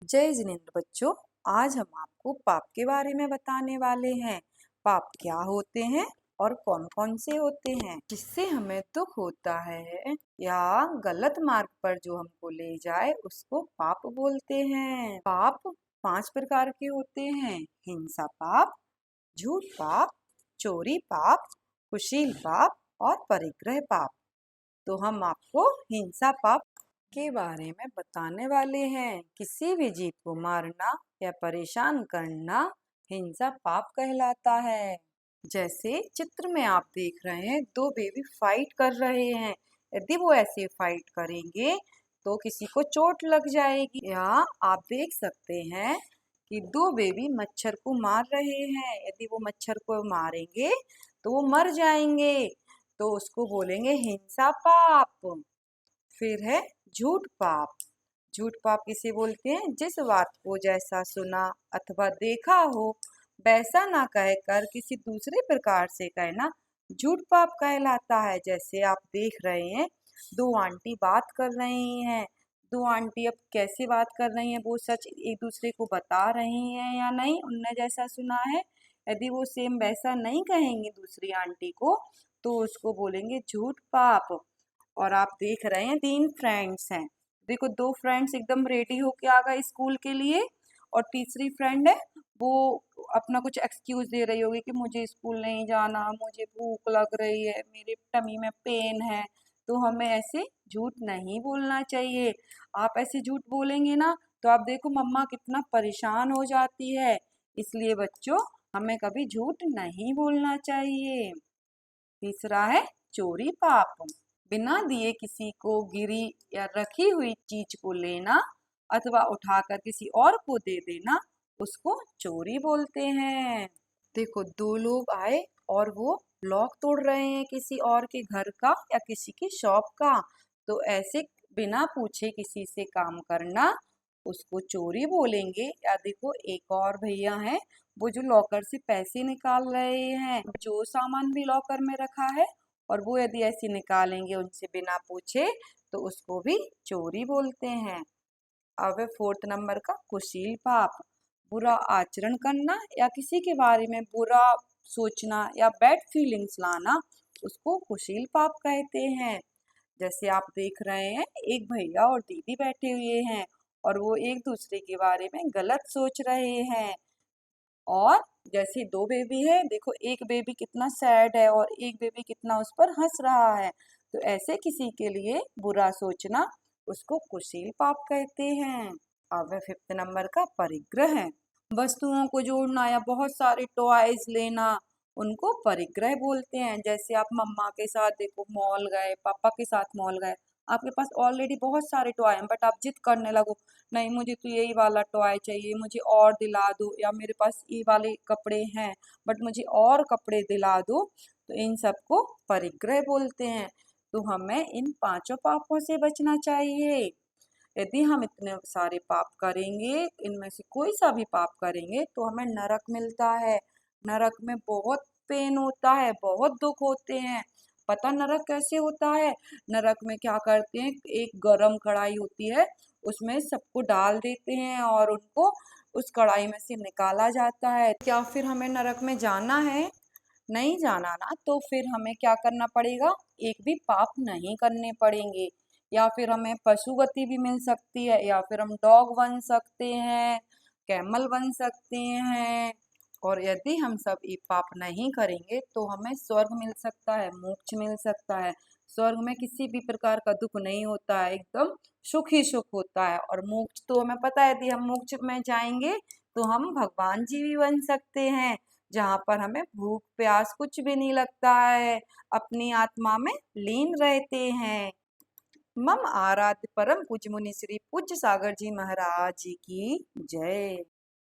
जय जिनेंद्र बच्चों, आज हम आपको पाप के बारे में बताने वाले हैं। पाप क्या होते हैं और कौन कौन से होते हैं, जिससे हमें दुख होता है या गलत मार्ग पर जो हमको ले जाए उसको पाप बोलते हैं। पाप 5 प्रकार के होते हैं: हिंसा पाप, झूठ पाप, चोरी पाप, कुशील पाप और परिग्रह पाप। तो हम आपको हिंसा पाप के बारे में बताने वाले हैं। किसी भी जीव को मारना या परेशान करना हिंसा पाप कहलाता है। जैसे चित्र में आप देख रहे हैं, 2 बेबी फाइट कर रहे हैं। यदि वो ऐसे फाइट करेंगे तो किसी को चोट लग जाएगी। या आप देख सकते हैं कि 2 बेबी मच्छर को मार रहे हैं। यदि वो मच्छर को मारेंगे तो वो मर जाएंगे, तो उसको बोलेंगे हिंसा पाप। फिर है झूठ पाप। झूठ पाप किसे बोलते हैं? जिस बात को जैसा सुना अथवा देखा हो वैसा ना कहकर किसी दूसरे प्रकार से कहना झूठ पाप कहलाता है। जैसे आप देख रहे हैं, 2 आंटी बात कर रही हैं। 2 आंटी अब कैसे बात कर रही हैं, वो सच एक दूसरे को बता रही हैं या नहीं, उनने जैसा सुना है। यदि वो सेम वैसा नहीं कहेंगे दूसरी आंटी को तो उसको बोलेंगे झूठ पाप। और आप देख रहे हैं 3 फ्रेंड्स हैं। देखो, 2 फ्रेंड्स एकदम रेडी होके आ गए स्कूल के लिए, और तीसरी फ्रेंड है वो अपना कुछ एक्सक्यूज दे रही होगी कि मुझे स्कूल नहीं जाना, मुझे भूख लग रही है, मेरे टमी में पेन है। तो हमें ऐसे झूठ नहीं बोलना चाहिए। आप ऐसे झूठ बोलेंगे ना तो आप देखो मम्मा कितना परेशान हो जाती है। इसलिए बच्चों, हमें कभी झूठ नहीं बोलना चाहिए। तीसरा है चोरी पाप। बिना दिए किसी को गिरी या रखी हुई चीज को लेना अथवा उठाकर किसी और को दे देना, उसको चोरी बोलते हैं। देखो, 2 लोग आए और वो लॉक तोड़ रहे हैं किसी और के घर का या किसी की शॉप का। तो ऐसे बिना पूछे किसी से काम करना उसको चोरी बोलेंगे। या देखो, एक और भैया हैं, वो जो लॉकर से पैसे निकाल रहे हैं, जो सामान भी लॉकर में रखा है, और वो यदि ऐसे निकालेंगे उनसे बिना पूछे तो उसको भी चोरी बोलते हैं। अब है 4th नंबर का कुशील पाप। बुरा आचरण करना या किसी के बारे में बुरा सोचना या बैड फीलिंग्स लाना, उसको कुशील पाप कहते हैं। जैसे आप देख रहे हैं, एक भैया और दीदी बैठे हुए हैं और वो एक दूसरे के बारे में गलत सोच रहे हैं। और जैसे 2 बेबी है, देखो एक बेबी कितना सैड है और एक बेबी कितना उस पर हंस रहा है। तो ऐसे किसी के लिए बुरा सोचना उसको कुशील पाप कहते हैं। अब है 5th नंबर का परिग्रह है। वस्तुओं को जोड़ना या बहुत सारे टॉयज लेना, उनको परिग्रह बोलते हैं। जैसे आप मम्मा के साथ देखो मॉल गए, पापा के साथ मॉल गए, आपके पास ऑलरेडी बहुत सारे टॉय हैं, बट आप जिद करने लगो, नहीं मुझे तो यही वाला टॉय चाहिए, मुझे और दिला दो, या मेरे पास ये वाले कपड़े हैं बट मुझे और कपड़े दिला दो। तो इन सबको परिग्रह बोलते हैं। तो हमें इन 5 पापों से बचना चाहिए। यदि हम इतने सारे पाप करेंगे, इनमें से कोई सा भी पाप करेंगे तो हमें नरक मिलता है। नरक में बहुत पेन होता है, बहुत दुख होते हैं। पता नरक कैसे होता है? नरक में क्या करते हैं, एक गरम कढ़ाई होती है, उसमें सबको डाल देते हैं और उनको उस कढ़ाई में से निकाला जाता है। क्या फिर हमें नरक में जाना है? नहीं जाना ना, तो फिर हमें क्या करना पड़ेगा? एक भी पाप नहीं करने पड़ेंगे। या फिर हमें पशु गति भी मिल सकती है, या फिर हम डॉग बन सकते हैं, कैमल बन सकते हैं। और यदि हम सब ये पाप नहीं करेंगे तो हमें स्वर्ग मिल सकता है, मोक्ष मिल सकता है। स्वर्ग में किसी भी प्रकार का दुख नहीं होता है, एकदम सुख ही सुख होता है। और मोक्ष तो हमें पता है, यदि हम मोक्ष में जाएंगे तो हम भगवान जी भी बन सकते हैं, जहाँ पर हमें भूख प्यास कुछ भी नहीं लगता है, अपनी आत्मा में लीन रहते हैं। मम आराध्य परम पूज्य मुनि श्री पूज्य सागर जी महाराज जी की जय।